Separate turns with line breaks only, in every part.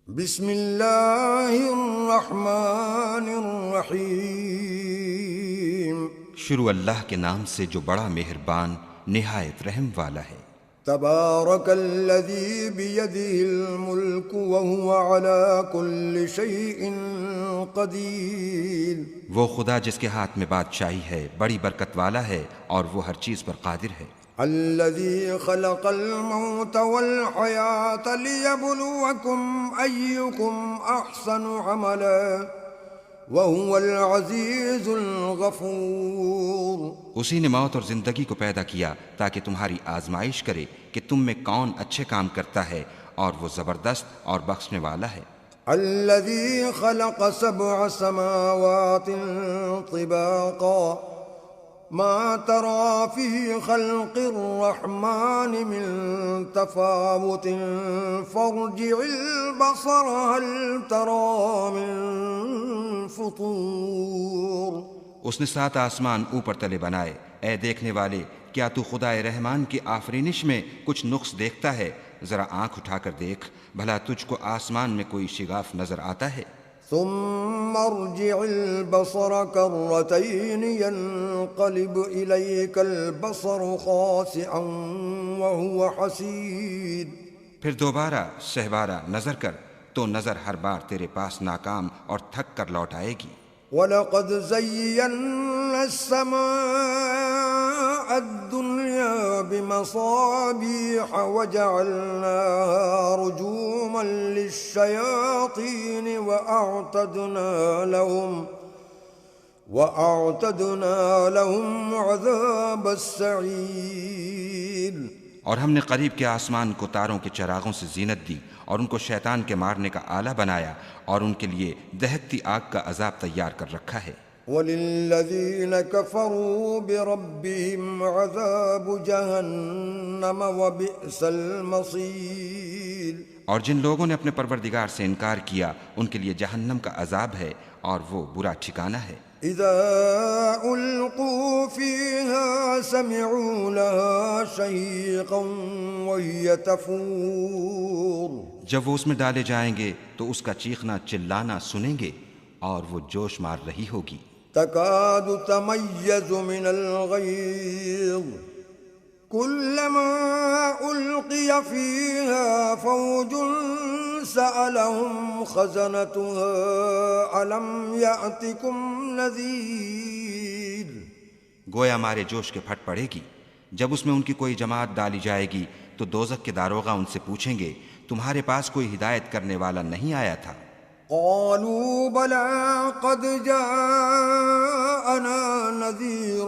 بسم اللہ الرحمن الرحیم۔
شروع اللہ کے نام سے جو بڑا مہربان نہایت رحم والا ہے۔
تبارک الذی بیدہ الملک وہو علی کل شیء قدیر۔
وہ خدا جس کے ہاتھ میں بادشاہی ہے بڑی برکت والا ہے اور وہ ہر چیز پر قادر ہے۔
الذي خلق الموت والحياة ليبلوكم أيكم أحسن عملا وهو العزيز الغفور۔
اسی نے موت اور زندگی کو پیدا کیا تاکہ تمہاری آزمائش کرے کہ تم میں کون اچھے کام کرتا ہے، اور وہ زبردست اور بخشنے والا ہے۔
الذي خلق 7 سماوات طباقا ما ترى في خلق الرحمن من تفاوت فارجع البصر هل ترى من فطور۔
اس نے 7 آسمان اوپر تلے بنائے۔ اے دیکھنے والے، کیا تو خدائے رحمان کی آفرینش میں کچھ نقص دیکھتا ہے؟ ذرا آنکھ اٹھا کر دیکھ، بھلا تجھ کو آسمان میں کوئی شگاف نظر آتا ہے؟
ثم ارجع البصر كرتين ينقلب إليك البصر خاسعا وهو حسير۔
پھر دوبارہ سہبارہ نظر کر تو نظر ہر بار تیرے پاس ناکام اور تھک کر لوٹ آئے گی۔
وَلَقَدْ زَيَّنَّا السَّمَاءَ الدُّنْيَا بِمَصَابِيحَ وَجَعَلْنَاهَا رُجُومًا لِلشَّيَاطِينِ وَأَعْتَدْنَا لَهُمْ عَذَابَ السَّعِيرِ۔
اور ہم نے قریب کے آسمان کو تاروں کے چراغوں سے زینت دی اور ان کو شیطان کے مارنے کا آلہ بنایا، اور ان کے لیے دہکتی آگ کا عذاب تیار کر رکھا ہے۔
وَلِلَّذِينَ كَفَرُوا بِرَبِّهِمْ عَذَابُ جَهَنَّمَ وَبِئْسَ الْمَصِيرُ۔
اور جن لوگوں نے اپنے پروردگار سے انکار کیا ان کے لیے جہنم کا عذاب ہے اور وہ برا ٹھکانہ ہے۔
اذا القوا فيها سمعوا لها شهيقا وهي تفور۔
جب وہ اس میں ڈالے جائیں گے تو اس کا چیخنا چلانا سنیں گے اور وہ جوش مار رہی ہوگی۔
تكاد تميز من الغيظ كلما ألقي فيها فوج سألهم خزنتها ألم يأتكم نذير۔
گویا مارے جوش کے پھٹ پڑے گی۔ جب اس میں ان کی کوئی جماعت ڈالی جائے گی تو دوزخ کے داروغہ ان سے پوچھیں گے تمہارے پاس کوئی ہدایت کرنے والا نہیں آیا تھا؟
قالوا بلى قد جاءنا نذير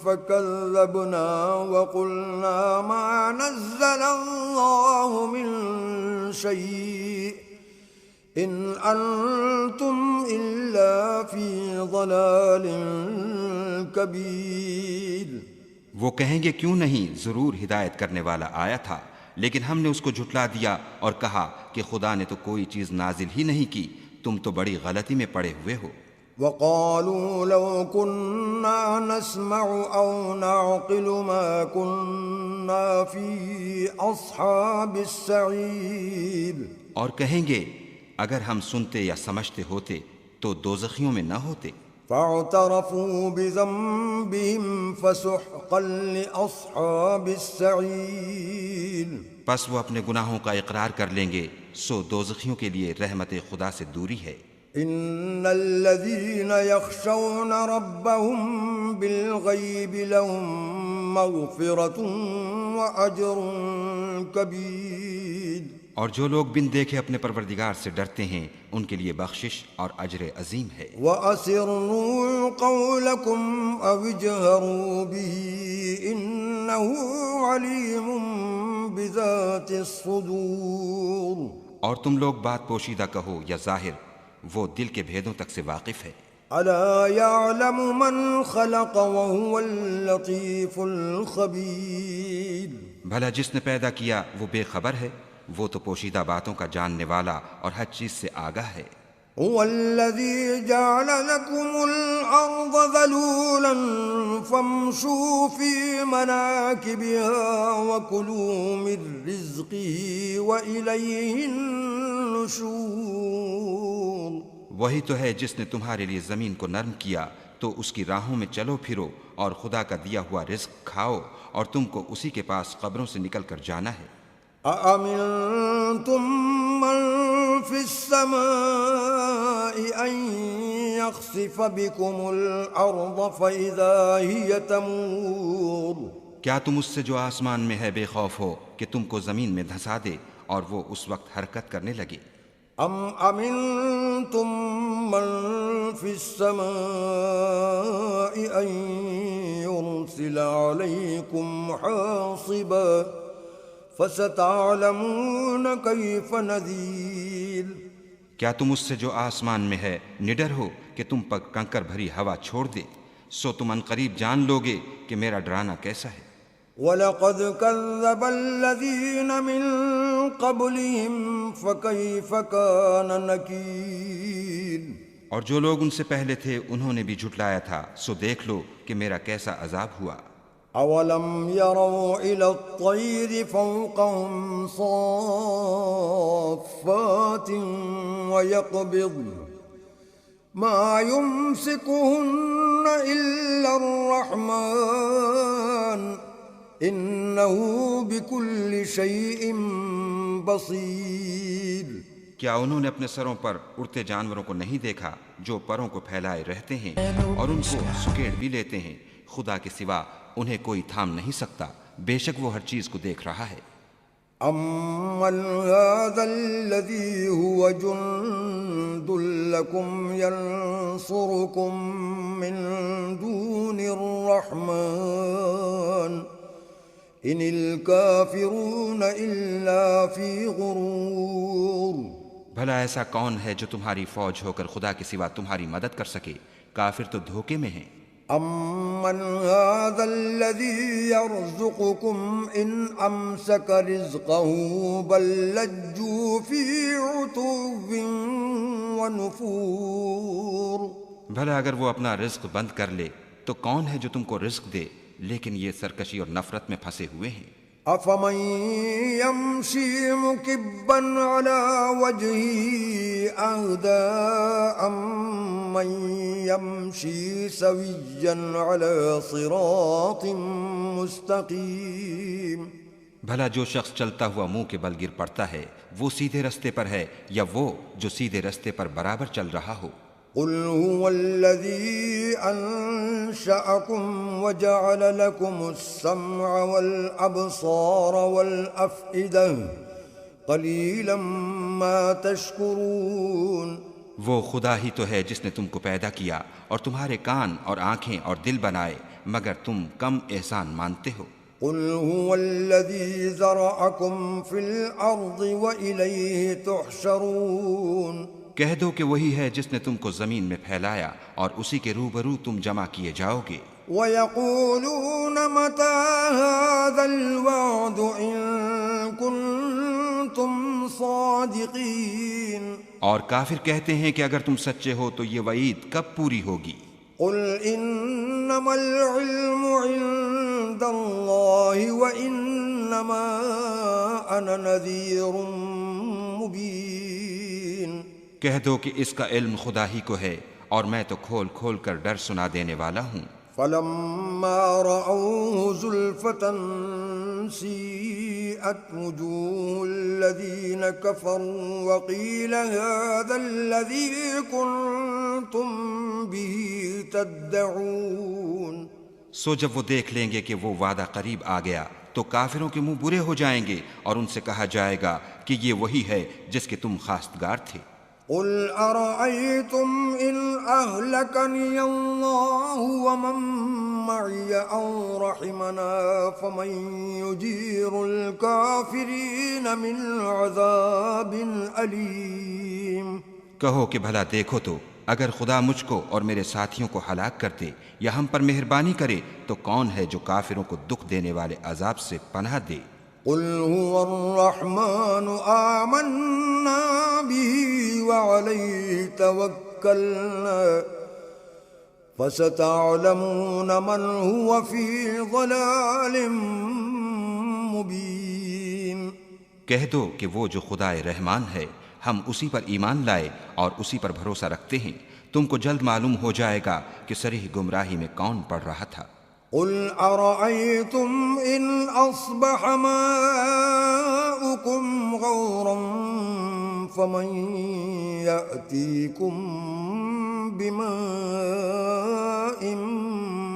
فكذبنا وقلنا ما نزل الله من شيء إن أنتم إلا في ضلال كبير۔
وہ کہیں گے کیوں نہیں، ضرور ہدایت کرنے والا آیا تھا، لیکن ہم نے اس کو جھٹلا دیا اور کہا کہ خدا نے تو کوئی چیز نازل ہی نہیں کی، تم تو بڑی غلطی میں پڑے ہوئے ہو۔
وقالوا لو كنا نسمع أو نعقل ما كنا في أصحاب السعير۔
اور کہیں گے اگر ہم سنتے یا سمجھتے ہوتے تو دوزخیوں میں نہ ہوتے۔
فاعترفوا بذنبهم فسحقا لأصحاب السعير۔
پس وہ اپنے گناہوں کا اقرار کر لیں گے، سو دوزخیوں کے لیے رحمت خدا سے دوری ہے۔
ان الذين يخشون ربهم بالغيب لهم مغفرة واجر كبير۔
اور جو لوگ بن دیکھے اپنے پروردگار سے ڈرتے ہیں ان کے لیے بخشش اور اجر عظیم ہے۔
وَأَسِرُّوا قَوْلَكُمْ أَوِ اجْهَرُوا بِهِ إِنَّهُ عَلِيمٌ بِذَاتِ الصُّدُورِ۔
اور تم لوگ بات پوشیدہ کہو یا ظاہر، وہ دل کے بھیدوں تک سے واقف ہے۔
أَلَا يَعْلَمُ مَنْ خَلَقَ وَهُوَ اللَّطِيفُ الْخَبِيرُ۔
بھلا جس نے پیدا کیا وہ بے خبر ہے، وہ تو پوشیدہ باتوں کا جاننے والا اور ہر چیز سے آگاہ ہے۔
هو الذي جعل لكم الأرض ذلولا فامشوا في مناكبها وكلوا من رزقه وإليه النشور۔
وہی تو ہے جس نے تمہارے لیے زمین کو نرم کیا تو اس کی راہوں میں چلو پھرو اور خدا کا دیا ہوا رزق کھاؤ اور تم کو اسی کے پاس قبروں سے نکل کر جانا ہے۔
أأمنتم من في السماء أن يخسف بكم الأرض فإذا هي تمور
کیا تم اس سے جو آسمان میں ہے بے خوف ہو کہ تم کو زمین میں دھسا دے اور وہ اس وقت حرکت کرنے لگے؟
أم أمنتم من في السماء أن يرسل عليكم حاصبا فستعلمون كيف نذير
کیا تم اس سے جو آسمان میں ہے نڈر ہو کہ تم پر کنکر بھری ہوا چھوڑ دے؟ سو تم عنقریب جان لوگے کہ میرا ڈرانا کیسا ہے۔
وَلَقَدْ كَذَّبَ الَّذِينَ مِن قَبْلِهِمْ فَكَيْفَ كَانَ نَكِيرِ
اور جو لوگ ان سے پہلے تھے انہوں نے بھی جھٹلایا تھا، سو دیکھ لو کہ میرا کیسا عذاب ہوا۔
أَوَلَمْ يَرَوْا إِلَى الطَّيْرِ فَوْقَهُمْ صَافَّاتٍ وَيَقْبِضْنَ مَا يُمْسِكُهُنَّ إِلَّا الرَّحْمَنُ إِنَّهُ بِكُلِّ شَيْءٍ بَصِيرٌ
کیا انہوں نے اپنے سروں پر اڑتے جانوروں کو نہیں دیکھا جو پروں کو پھیلائے رہتے ہیں اور ان کو سکیڑ بھی لیتے ہیں؟ خدا کے سوا انہیں کوئی تھام نہیں سکتا، بے شک وہ ہر چیز کو دیکھ رہا ہے۔
أَمَّنْ هَذَا الَّذِي هُوَ جُنْدٌ لَكُمْ يَنْصُرُكُمْ مِنْ دُونِ الرَّحْمَنِ إِنِ الْكَافِرُونَ إِلَّا فِي غُرُورٍ
بھلا ایسا کون ہے جو تمہاری فوج ہو کر خدا کے سوا تمہاری مدد کر سکے؟ کافر تو دھوکے میں ہیں۔
أَمَّنْ هَذَا الَّذِي يَرْزُقُكُمْ إِنْ أَمْسَكَ رِزْقَهُ بَلْ لَجُّوا فِي عُتُوٍّ وَنُفُورٍ
بھلا اگر وہ اپنا رزق بند کر لے تو کون ہے جو تم کو رزق دے؟ لیکن یہ سرکشی اور نفرت میں پھنسے ہوئے ہیں۔
أَفَمَن يَمْشِي مُكِبًّا عَلَى وَجْهِهِ أَهْدَىٰ أَمَّن يَمْشِي سَوِيًّا عَلَى صِرَاطٍ مُّسْتَقِيمٍ
بھلا جو شخص چلتا ہوا منہ کے بل گر پڑتا ہے وہ سیدھے رستے پر ہے یا وہ جو سیدھے رستے پر برابر چل رہا ہو؟
قُلْ هُوَ الَّذِي أَنشَأَكُمْ وَجَعَلَ لَكُمُ السَّمْعَ وَالْأَبْصَارَ وَالْأَفْئِدَةَ قَلِيلًا مَا تَشْكُرُونَ
وہ خدا ہی تو ہے جس نے تم کو پیدا کیا اور تمہارے کان اور آنکھیں اور دل بنائے، مگر تم کم احسان مانتے ہو۔
قُلْ هُوَ الَّذِي ذَرَأَكُمْ فِي الْأَرْضِ وَإِلَيْهِ تُحْشَرُونَ
کہہ دو کہ وہی ہے جس نے تم کو زمین میں پھیلایا اور اسی کے روبرو تم جمع کیے جاؤ گے۔
وَيَقُولُونَ مَتَىٰ هَٰذَا الْوَعْدُ إِن كُنتُمْ صَادِقِينَ
اور کافر کہتے ہیں کہ اگر تم سچے ہو تو یہ وعید کب پوری ہوگی؟
قُلْ إِنَّمَا الْعِلْمُ عِندَ اللَّهِ وَإِنَّمَا أَنَا نَذِيرٌ مُّبِينٌ
کہہ دو کہ اس کا علم خدا ہی کو ہے اور میں تو کھول کھول کر ڈر سنا دینے والا ہوں۔
فَلَمَّا رَأَوْهُ زُلْفَةً سِيئَتْ وُجُوهُ الَّذِينَ كَفَرُوا وَقِيلَ هَٰذَا الَّذِي كُنتُم بِهِ تَدَّعُونَ
سو جب وہ دیکھ لیں گے کہ وہ وعدہ قریب آ گیا تو کافروں کے منہ برے ہو جائیں گے اور ان سے کہا جائے گا کہ یہ وہی ہے جس کے تم خواستگار تھے۔
قُلْ أَرَأَيْتُمْ إِنْ أَهْلَكَنِيَ اللَّهُ وَمَن مَّعِيَ أَوْ رَحِمَنَا فَمَن يُجِيرُ الْكَافِرِينَ مِنْ عَذَابٍ أَلِيمٍ
کہو کہ بھلا دیکھو تو اگر خدا مجھ کو اور میرے ساتھیوں کو ہلاک کر دے یا ہم پر مہربانی کرے تو کون ہے جو کافروں کو دکھ دینے والے عذاب سے پناہ دے؟
قُلْ هُوَ الرَّحْمَنُ آمَنَّا بِهِ وَعَلَيْهِ تَوَكَّلْنَا فَسَتَعْلَمُونَ مَنْ هُوَ فِي ضَلَالٍ مُّبِينٍ
کہہ دو کہ وہ جو خدائے رحمان ہے ہم اسی پر ایمان لائے اور اسی پر بھروسہ رکھتے ہیں، تم کو جلد معلوم ہو جائے گا کہ صریح گمراہی میں کون پڑ رہا تھا۔
قل أرأيتم إن أصبح ماؤكم غورا فمن يأتيكم بماء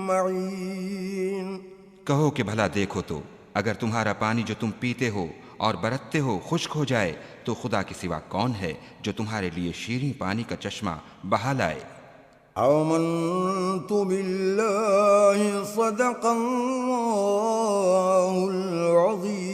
معين۔
کہو کہ بھلا دیکھو تو اگر تمہارا پانی جو تم پیتے ہو اور برتتے ہو خشک ہو جائے تو خدا کے سوا کون ہے جو تمہارے لیے شیریں پانی کا چشمہ بہا لائے۔
آمنت بالله صدق الله العظيم۔